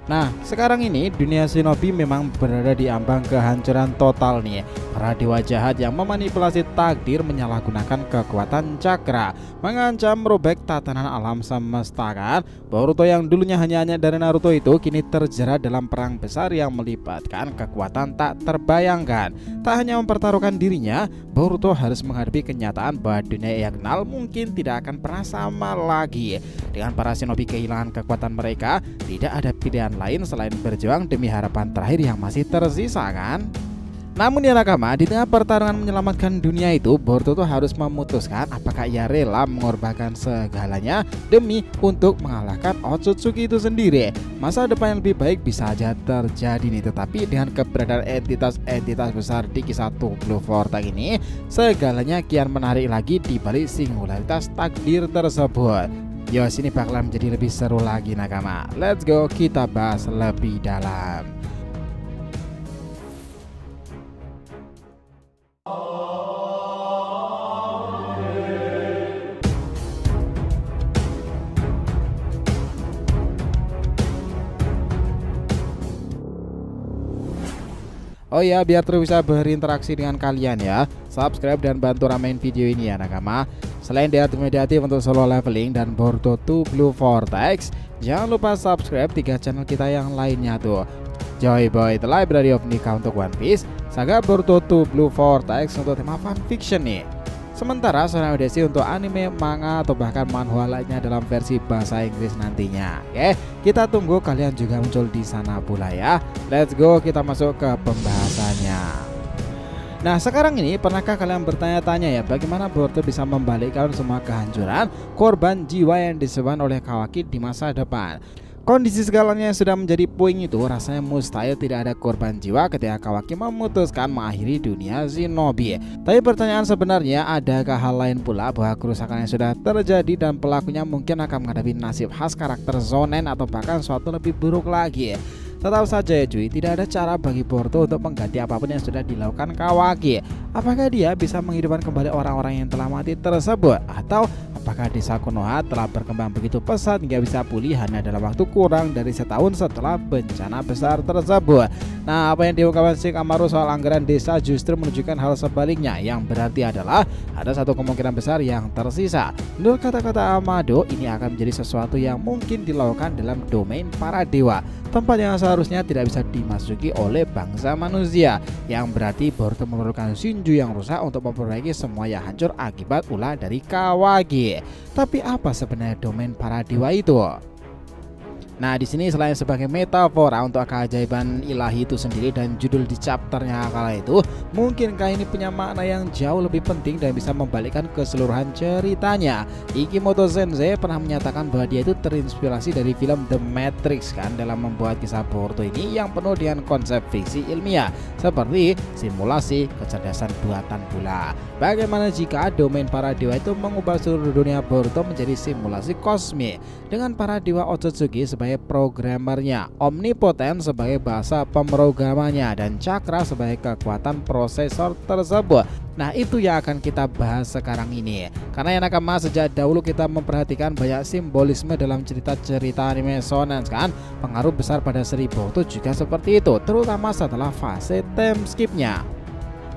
Nah, sekarang ini dunia shinobi memang berada di ambang kehancuran total nih. Para dewa jahat yang memanipulasi takdir menyalahgunakan kekuatan cakra, mengancam merobek tatanan alam semesta kan. Boruto yang dulunya hanya dari Naruto itu kini terjerat dalam perang besar yang melibatkan kekuatan tak terbayangkan. Tak hanya mempertaruhkan dirinya, Boruto harus menghadapi kenyataan bahwa dunia yang kenal mungkin tidak akan pernah sama lagi. Dengan para shinobi kehilangan kekuatan mereka, tidak ada pilihan lain selain berjuang demi harapan terakhir yang masih tersisa kan. Namun ya nakama, di tengah pertarungan menyelamatkan dunia itu, Boruto tuh harus memutuskan apakah ia rela mengorbankan segalanya demi untuk mengalahkan Otsutsuki itu sendiri. Masa depan yang lebih baik bisa aja terjadi nih, tetapi dengan keberadaan entitas-entitas besar di kisah Two Blue Vortex ini, segalanya kian menarik lagi di balik singularitas takdir tersebut. Yo, sini bakalan menjadi lebih seru lagi nakama. Let's go, kita bahas lebih dalam. Oh ya, biar terus bisa berinteraksi dengan kalian ya, subscribe dan bantu ramein video ini ya nakama. Selain diaktif untuk solo leveling dan Boruto Two Blue Vortex, jangan lupa subscribe 3 channel kita yang lainnya tuh. Joy Boy The Library of Nika untuk One Piece, Saga Boruto Two Blue Vortex untuk tema fanfiction nih. Sementara Shonen Odyssey untuk anime, manga, atau bahkan manhwa lainnya dalam versi bahasa Inggris nantinya. Oke, kita tunggu kalian juga muncul di sana pula ya. Let's go, kita masuk ke pembahasannya. Nah, sekarang ini pernahkah kalian bertanya-tanya ya, bagaimana Boruto bisa membalikkan semua kehancuran korban jiwa yang disebabkan oleh Kawaki di masa depan? Kondisi segalanya yang sudah menjadi puing itu, rasanya mustahil tidak ada korban jiwa ketika Kawaki memutuskan mengakhiri dunia shinobi. Tapi pertanyaan sebenarnya, adakah hal lain pula bahwa kerusakan yang sudah terjadi dan pelakunya mungkin akan menghadapi nasib khas karakter shonen atau bahkan suatu lebih buruk lagi? Tetap saja ya cuy, tidak ada cara bagi Boruto untuk mengganti apapun yang sudah dilakukan Kawaki. Apakah dia bisa menghidupkan kembali orang-orang yang telah mati tersebut? Atau apakah desa Konoha telah berkembang begitu pesat hingga bisa pulih hanya dalam waktu kurang dari setahun setelah bencana besar tersebut? Nah, apa yang diungkapkan Shikamaru soal anggaran desa justru menunjukkan hal sebaliknya, yang berarti adalah ada satu kemungkinan besar yang tersisa. Menurut kata-kata Amado, ini akan menjadi sesuatu yang mungkin dilakukan dalam domain para dewa, tempat yang seharusnya tidak bisa dimasuki oleh bangsa manusia, yang berarti Boruto memerlukan Shinju yang rusak untuk memperbaiki semua yang hancur akibat ulah dari Kawaki. Tapi apa sebenarnya domain para dewa itu? Nah, di sini selain sebagai metafora untuk keajaiban ilahi itu sendiri dan judul di chapternya kala itu, mungkinkah ini punya makna yang jauh lebih penting dan bisa membalikkan keseluruhan ceritanya? Ikimoto Sensei pernah menyatakan bahwa dia itu terinspirasi dari film The Matrix kan dalam membuat kisah Boruto ini yang penuh dengan konsep fiksi ilmiah seperti simulasi kecerdasan buatan pula. Bagaimana jika domain para dewa itu mengubah seluruh dunia Boruto menjadi simulasi kosmik dengan para dewa Otsutsuki sebagai programmernya, omnipoten sebagai bahasa pemrogramannya, dan cakra sebagai kekuatan prosesor tersebut? Nah, itu yang akan kita bahas sekarang ini. Karena yang nakama, sejak dahulu kita memperhatikan banyak simbolisme dalam cerita-cerita anime shonen kan. Pengaruh besar pada seri Boruto juga seperti itu, terutama setelah fase time skipnya.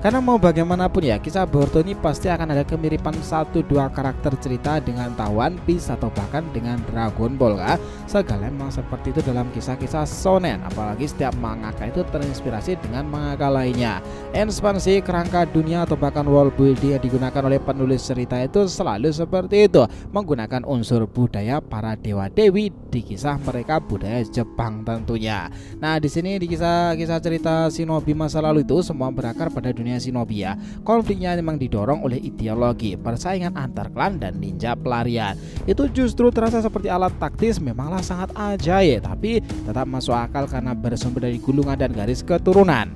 Karena mau bagaimanapun ya, kisah Boruto ini pasti akan ada kemiripan 1-2 karakter cerita dengan One Piece atau bahkan dengan Dragon Ball kan. Segala memang seperti itu dalam kisah-kisah shonen, apalagi setiap mangaka itu terinspirasi dengan mangaka lainnya. Ekspansi kerangka dunia atau bahkan world building yang digunakan oleh penulis cerita itu selalu seperti itu, menggunakan unsur budaya para dewa-dewi di kisah mereka, budaya Jepang tentunya. Nah, di sini di kisah-kisah cerita shinobi masa lalu itu semua berakar pada dunia shinobi ya. Konfliknya memang didorong oleh ideologi, persaingan antar klan dan ninja pelarian. Itu justru terasa seperti alat taktis, memanglah sangat ajaib, tapi tetap masuk akal karena bersumber dari gulungan dan garis keturunan.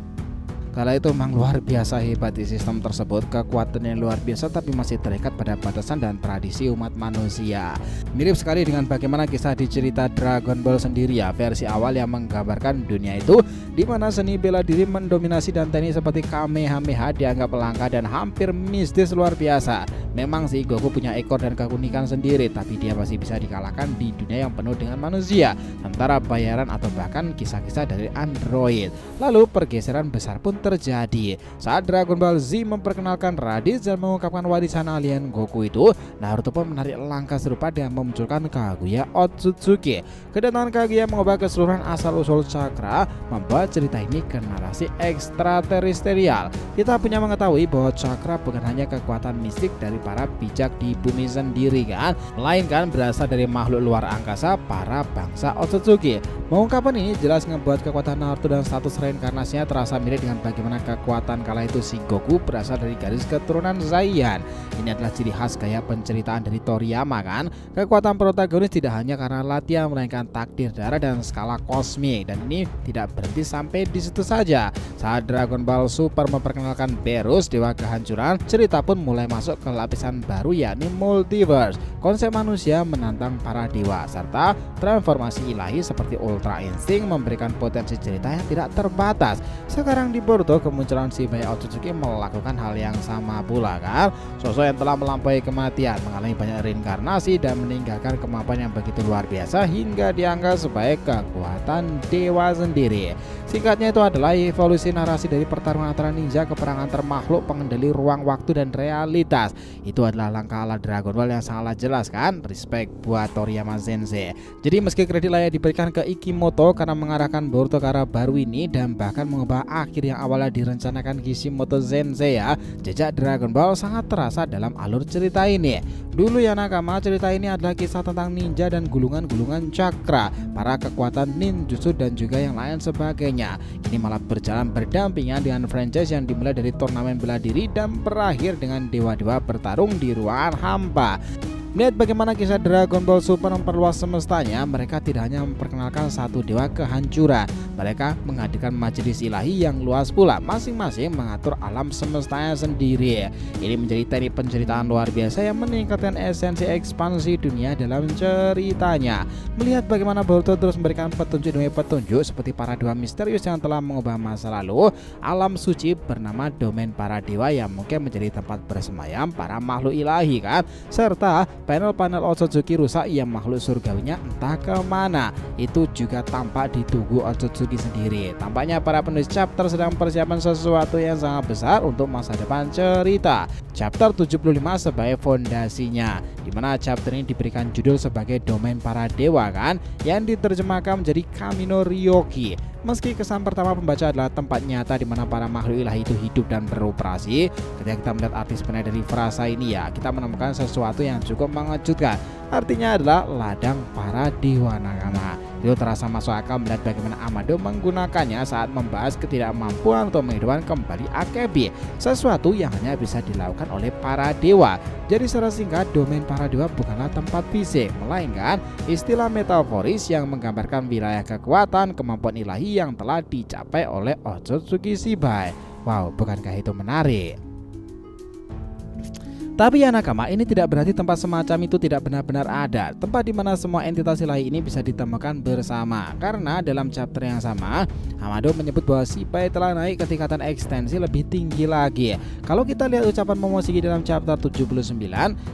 Kala itu memang luar biasa hebat di sistem tersebut, kekuatan yang luar biasa tapi masih terikat pada batasan dan tradisi umat manusia. Mirip sekali dengan bagaimana kisah di cerita Dragon Ball sendiri ya, versi awal yang menggambarkan dunia itu di mana seni bela diri mendominasi dan teknik seperti Kamehameha dianggap langka dan hampir mistis luar biasa. Memang sih Goku punya ekor dan keunikan sendiri, tapi dia masih bisa dikalahkan di dunia yang penuh dengan manusia, antara bayaran atau bahkan kisah-kisah dari android. Lalu pergeseran besar pun terjadi saat Dragon Ball Z memperkenalkan Raditz dan mengungkapkan warisan alien Goku itu. Naruto pun menarik langkah serupa dengan memunculkan Kaguya Otsutsuki. Kedatangan Kaguya mengubah keseluruhan asal-usul cakra, membawa cerita ini ke narasi ekstraterestrial. Kita punya mengetahui bahwa cakra bukan hanya kekuatan mistik dari para bijak di bumi sendiri kan, melainkan berasal dari makhluk luar angkasa, para bangsa Otsutsuki. Pengungkapan ini jelas membuat kekuatan Naruto dan status reinkarnasinya terasa mirip dengan bagaimana kekuatan kala itu si Goku berasal dari garis keturunan Saiyan. Ini adalah ciri khas gaya penceritaan dari Toriyama kan. Kekuatan protagonis tidak hanya karena latihan, melainkan takdir darah dan skala kosmik. Dan ini tidak berhenti sampai di situ saja. Saat Dragon Ball Super memperkenalkan Beerus, dewa kehancuran, cerita pun mulai masuk ke lapisan baru yakni multiverse. Konsep manusia menantang para dewa serta transformasi ilahi seperti Ultra Instinct memberikan potensi cerita yang tidak terbatas. Sekarang di Boruto kemunculan Shibuya Otsutsuki melakukan hal yang sama pula kan. Sosok yang telah melampaui kematian, mengalami banyak reinkarnasi dan meninggalkan kemampuan yang begitu luar biasa hingga dianggap sebagai kekuatan dewa sendiri. Singkatnya itu adalah evolusi narasi dari pertarungan antara ninja ke perang antar makhluk pengendali ruang, waktu dan realitas. Itu adalah langkah ala Dragon Ball yang sangatlah jelas kan. Respect buat Toriyama Sensei. Jadi meski kredit layak diberikan ke Ikimoto karena mengarahkan Boruto ke arah baru ini dan bahkan mengubah akhir yang awalnya direncanakan Kishimoto Sensei ya, jejak Dragon Ball sangat terasa dalam alur cerita ini. Dulu ya nakama, cerita ini adalah kisah tentang ninja dan gulungan-gulungan cakra, para kekuatan ninjutsu dan juga yang lain sebagainya. Kini malah berjalan berdampingan dengan franchise yang dimulai dari turnamen bela diri dan berakhir dengan dewa-dewa bertarung di ruangan hampa. Melihat bagaimana kisah Dragon Ball Super memperluas semestanya, mereka tidak hanya memperkenalkan satu dewa kehancuran, mereka menghadirkan majelis ilahi yang luas pula, masing-masing mengatur alam semestanya sendiri. Ini menjadi teknik penceritaan luar biasa yang meningkatkan esensi ekspansi dunia dalam ceritanya. Melihat bagaimana Boruto terus memberikan petunjuk demi petunjuk seperti para dewa misterius yang telah mengubah masa lalu, alam suci bernama domain para dewa yang mungkin menjadi tempat bersemayam para makhluk ilahi kan, serta panel-panel Otsutsuki rusak yang makhluk surgawinya entah kemana. Itu juga tampak di tubuh Otsutsuki sendiri. Tampaknya para penulis chapter sedang persiapan sesuatu yang sangat besar untuk masa depan cerita. Chapter 75 sebagai fondasinya, dimana chapter ini diberikan judul sebagai domain para dewa kan, yang diterjemahkan menjadi Kamino Ryoki. Meski kesan pertama pembaca adalah tempat nyata di mana para makhluk ilahi itu hidup dan beroperasi, ketika kita melihat arti sebenarnya dari frasa ini ya, kita menemukan sesuatu yang cukup mengejutkan. Artinya adalah ladang para dewa nakama. Itu terasa masuk akal melihat bagaimana Amado menggunakannya saat membahas ketidakmampuan untuk menghidupkan kembali Akebi, sesuatu yang hanya bisa dilakukan oleh para dewa. Jadi secara singkat, domain para dewa bukanlah tempat fisik, melainkan istilah metaforis yang menggambarkan wilayah kekuatan, kemampuan ilahi yang telah dicapai oleh Otsutsuki Shibuya. Wow, bukankah itu menarik? Tapi ya nakama, ini tidak berarti tempat semacam itu tidak benar-benar ada. Tempat di mana semua entitas ilahi ini bisa ditemukan bersama. Karena dalam chapter yang sama, Amado menyebut bahwa Shibuya telah naik ke tingkatan ekstensi lebih tinggi lagi. Kalau kita lihat ucapan Momoshiki dalam chapter 79,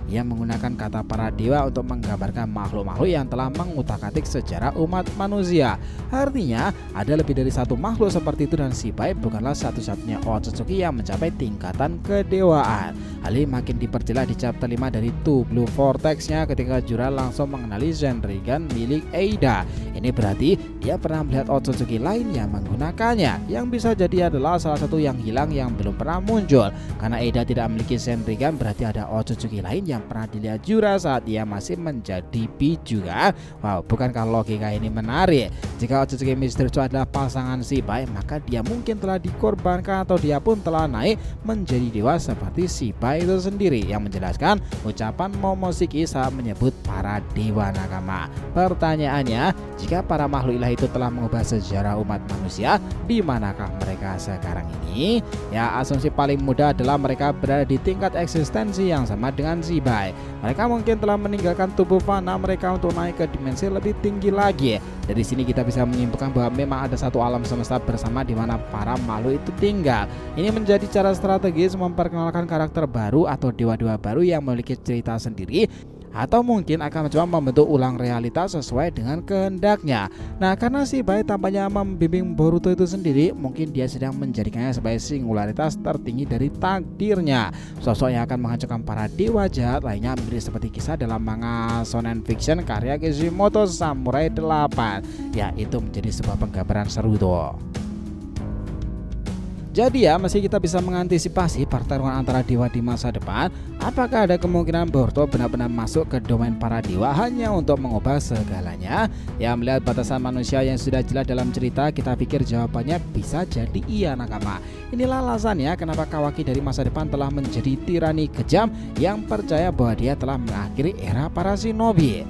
ia menggunakan kata para dewa untuk menggambarkan makhluk-makhluk yang telah mengutak-atik sejarah umat manusia. Artinya, ada lebih dari satu makhluk seperti itu dan Shibuya bukanlah satu-satunya Otsutsuki yang mencapai tingkatan kedewaan. Hal ini makin diperjelas di chapter 5 dari Two Blue Vortex-nya ketika Jura langsung mengenali Zenrigan milik Eida. Ini berarti dia pernah melihat Otsutsuki lain yang menggunakannya, yang bisa jadi adalah salah satu yang hilang yang belum pernah muncul. Karena Eida tidak memiliki Zenrigan, berarti ada Otsutsuki lain yang pernah dilihat Jura saat dia masih menjadi biju kan? Wow, bukankah logika ini menarik? Jika Otsutsuki misterius adalah pasangan Shibuya, maka dia mungkin telah dikorbankan atau dia pun telah naik menjadi dewa seperti Shibuya itu sendiri, yang menjelaskan ucapan Momoshiki saat menyebut para dewa nakama. Pertanyaannya, jika para makhluk ilahi itu telah mengubah sejarah umat manusia, manusia. Di manakah mereka sekarang ini? Ya, asumsi paling mudah adalah mereka berada di tingkat eksistensi yang sama dengan Zibai. Mereka mungkin telah meninggalkan tubuh fana mereka untuk naik ke dimensi lebih tinggi lagi. Dari sini kita bisa menyimpulkan bahwa memang ada satu alam semesta bersama di mana para makhluk itu tinggal. Ini menjadi cara strategis memperkenalkan karakter baru atau dewa-dewa baru yang memiliki cerita sendiri, atau mungkin akan mencoba membentuk ulang realitas sesuai dengan kehendaknya. Nah, karena si Bai tampaknya membimbing Boruto itu sendiri, mungkin dia sedang menjadikannya sebagai singularitas tertinggi dari takdirnya. Sosok yang akan menghancurkan para dewa jahat lainnya mirip seperti kisah dalam manga shonen fiction karya Kishimoto Samurai 8. Ya, itu menjadi sebuah penggambaran seru tuh. Jadi ya, meski kita bisa mengantisipasi pertarungan antara dewa di masa depan, apakah ada kemungkinan Boruto benar-benar masuk ke domain para dewa hanya untuk mengubah segalanya? Ya, melihat batasan manusia yang sudah jelas dalam cerita, kita pikir jawabannya bisa jadi iya nakama. Inilah alasannya kenapa Kawaki dari masa depan telah menjadi tirani kejam yang percaya bahwa dia telah mengakhiri era para shinobi.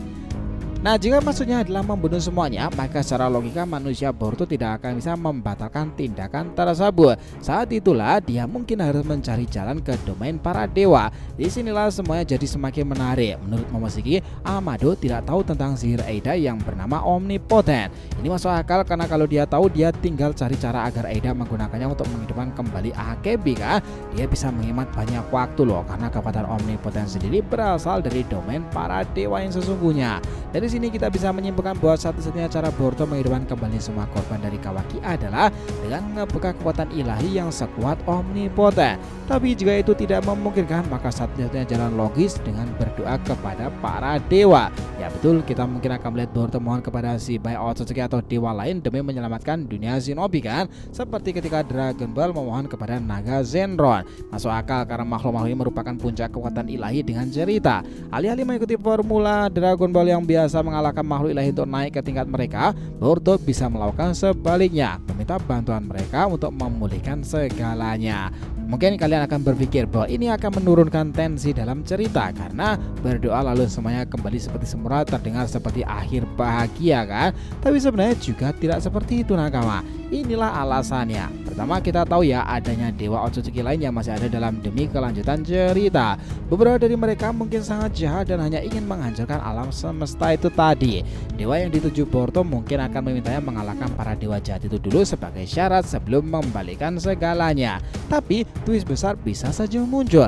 Nah, jika maksudnya adalah membunuh semuanya, maka secara logika manusia Boruto tidak akan bisa membatalkan tindakan tersebut. Saat itulah dia mungkin harus mencari jalan ke domain para dewa. Disinilah semuanya jadi semakin menarik. Menurut Momoshiki, Amado tidak tahu tentang sihir Eida yang bernama Omnipotent. Ini masuk akal karena kalau dia tahu, dia tinggal cari cara agar Eida menggunakannya untuk menghidupkan kembali Akebi kan. Dia bisa menghemat banyak waktu loh, karena kekuatan Omnipotent sendiri berasal dari domain para dewa yang sesungguhnya. Dari sini kita bisa menyimpulkan bahwa satu-satunya cara Boruto menghidupkan kembali semua korban dari Kawaki adalah dengan membuka kekuatan ilahi yang sekuat Omnipotent. Tapi jika itu tidak memungkinkan, maka satu-satunya jalan logis dengan berdoa kepada para dewa. Ya betul, kita mungkin akan melihat Boruto mohon kepada Shibai Otsutsuki atau dewa lain demi menyelamatkan dunia shinobi kan, seperti ketika Dragon Ball memohon kepada naga Zenron. Masuk akal karena makhluk-makhluk ini merupakan puncak kekuatan ilahi dengan cerita. Alih-alih mengikuti formula Dragon Ball yang biasa mengalahkan makhluk ilahi untuk naik ke tingkat mereka, Boruto bisa melakukan sebaliknya, meminta bantuan mereka untuk memulihkan segalanya. Mungkin kalian akan berpikir bahwa ini akan menurunkan tensi dalam cerita karena berdoa lalu semuanya kembali seperti semula terdengar seperti akhir bahagia kan? Tapi sebenarnya juga tidak seperti itu nakama. Inilah alasannya. Pertama, kita tahu ya adanya dewa Otsutsuki lain yang masih ada dalam demi kelanjutan cerita. Beberapa dari mereka mungkin sangat jahat dan hanya ingin menghancurkan alam semesta itu tadi. Dewa yang dituju Boruto mungkin akan memintanya mengalahkan para dewa jahat itu dulu sebagai syarat sebelum membalikan segalanya. Tapi twist besar bisa saja muncul.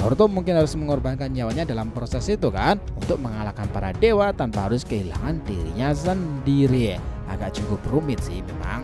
Boruto mungkin harus mengorbankan nyawanya dalam proses itu kan, untuk mengalahkan para dewa tanpa harus kehilangan dirinya sendiri. Agak cukup rumit sih memang.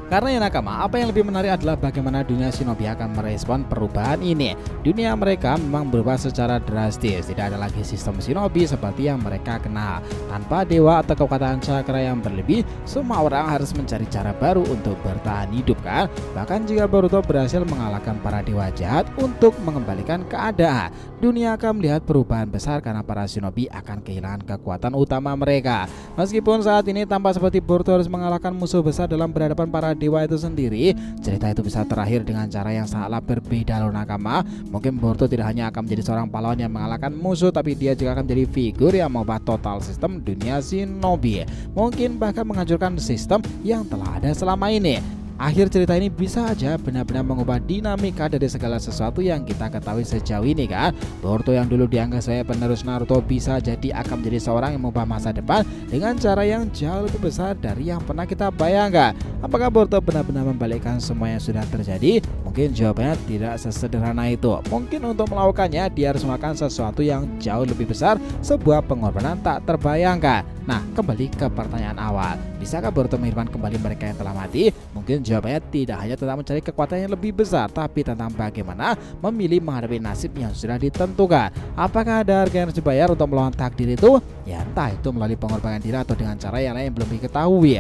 Karena ya nakama, apa yang lebih menarik adalah bagaimana dunia shinobi akan merespon perubahan ini. Dunia mereka memang berubah secara drastis. Tidak ada lagi sistem shinobi seperti yang mereka kenal. Tanpa dewa atau kekuatan cakra yang berlebih, semua orang harus mencari cara baru untuk bertahan hidup kan. Bahkan jika Boruto berhasil mengalahkan para dewa jahat untuk mengembalikan keadaan, dunia akan melihat perubahan besar karena para shinobi akan kehilangan kekuatan utama mereka. Meskipun saat ini tampak seperti Boruto harus mengalahkan musuh besar dalam berhadapan para dewa itu sendiri, cerita itu bisa terakhir dengan cara yang sangatlah berbeda loh nakama. Mungkin Boruto tidak hanya akan menjadi seorang pahlawan yang mengalahkan musuh, tapi dia juga akan menjadi figur yang mengubah total sistem dunia shinobi. Mungkin bahkan menghancurkan sistem yang telah ada selama ini. Akhir cerita ini bisa aja benar-benar mengubah dinamika dari segala sesuatu yang kita ketahui sejauh ini kan. Boruto yang dulu dianggap sebagai penerus Naruto bisa jadi akan menjadi seorang yang mengubah masa depan dengan cara yang jauh lebih besar dari yang pernah kita bayangkan. Apakah Boruto benar-benar membalikkan semua yang sudah terjadi? Mungkin jawabannya tidak sesederhana itu. Mungkin untuk melakukannya dia harus melakukan sesuatu yang jauh lebih besar, sebuah pengorbanan tak terbayangkan. Nah, kembali ke pertanyaan awal, bisakah Boruto menghidupkan kembali mereka yang telah mati? Mungkin jawabannya tidak hanya tentang mencari kekuatan yang lebih besar, tapi tentang bagaimana memilih menghadapi nasib yang sudah ditentukan. Apakah ada harga yang harus dibayar untuk melawan takdir itu? Ya entah itu melalui pengorbanan diri atau dengan cara yang lain yang belum diketahui.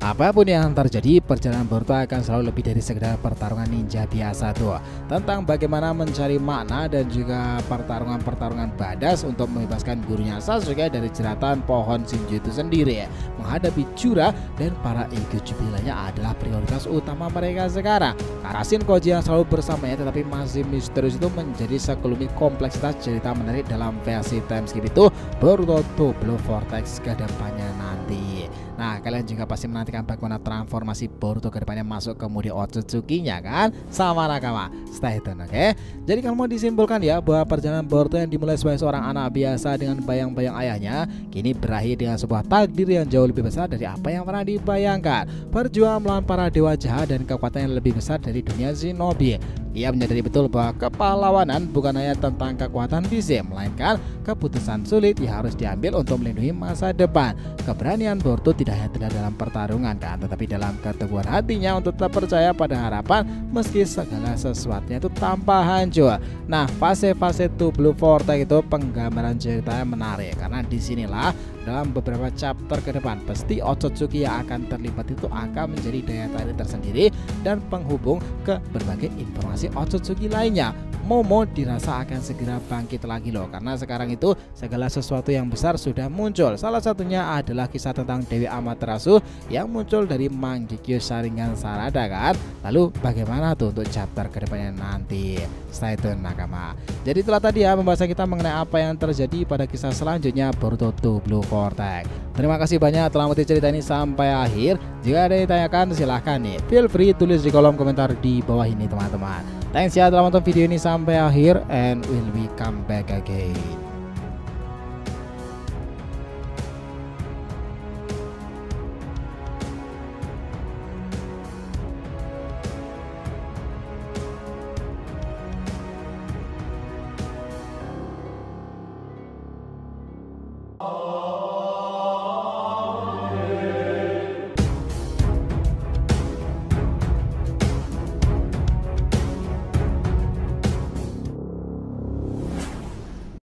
Apapun yang terjadi, perjalanan Boruto akan selalu lebih dari sekedar pertarungan ninja biasa tuh. Tentang bagaimana mencari makna dan juga pertarungan-pertarungan badas untuk membebaskan gurunya Sasuke dari jeratan pohon Shinju itu sendiri. Menghadapi Jura dan para Ikujubi lainnya adalah prioritas utama mereka sekarang. Karasin Koji yang selalu bersamanya tetapi masih misterius itu menjadi sekelumit kompleksitas cerita menarik dalam versi timeskip itu Boruto 2 Blue Vortex ke depannya nanti. Nah, kalian juga pasti menantikan bagaimana transformasi Boruto ke depannya masuk ke mode Otsutsuki-nya kan? Sama nakama. Stay tune, oke? Jadi kalau mau disimpulkan ya bahwa perjalanan Boruto yang dimulai sebagai seorang anak biasa dengan bayang-bayang ayahnya kini berakhir dengan sebuah takdir yang jauh lebih besar dari apa yang pernah dibayangkan. Berjuang melawan para dewa jahat dan kekuatan yang lebih besar dari dunia shinobi. Ia menyadari betul bahwa kepahlawanan bukan hanya tentang kekuatan fisik, melainkan keputusan sulit yang harus diambil untuk melindungi masa depan. Keberanian Boruto tidak hanya terlihat dalam pertarungan kan, tetapi dalam keteguhan hatinya untuk tetap percaya pada harapan meski segala sesuatunya itu tanpa hancur. Nah, fase-fase Two Blue Vortex itu penggambaran ceritanya menarik karena disinilah dalam beberapa chapter ke depan pasti Otsutsuki yang akan terlibat itu akan menjadi daya tarik tersendiri dan penghubung ke berbagai informasi Otsutsuki lainnya. Momo dirasa akan segera bangkit lagi loh, karena sekarang itu segala sesuatu yang besar sudah muncul. Salah satunya adalah kisah tentang Dewi Amaterasu yang muncul dari Mangekyo Sharingan Sarada kan. Lalu bagaimana tuh untuk chapter kedepannya nanti? Stay tune nakama. Jadi itulah tadi ya pembahasan kita mengenai apa yang terjadi pada kisah selanjutnya Boruto Two Blue Vortex. Terima kasih banyak telah mengikuti cerita ini sampai akhir. Jika ada yang ditanyakan silahkan nih, feel free tulis di kolom komentar di bawah ini teman-teman. Thanks ya telah menonton video ini sampai akhir, and will we come back again.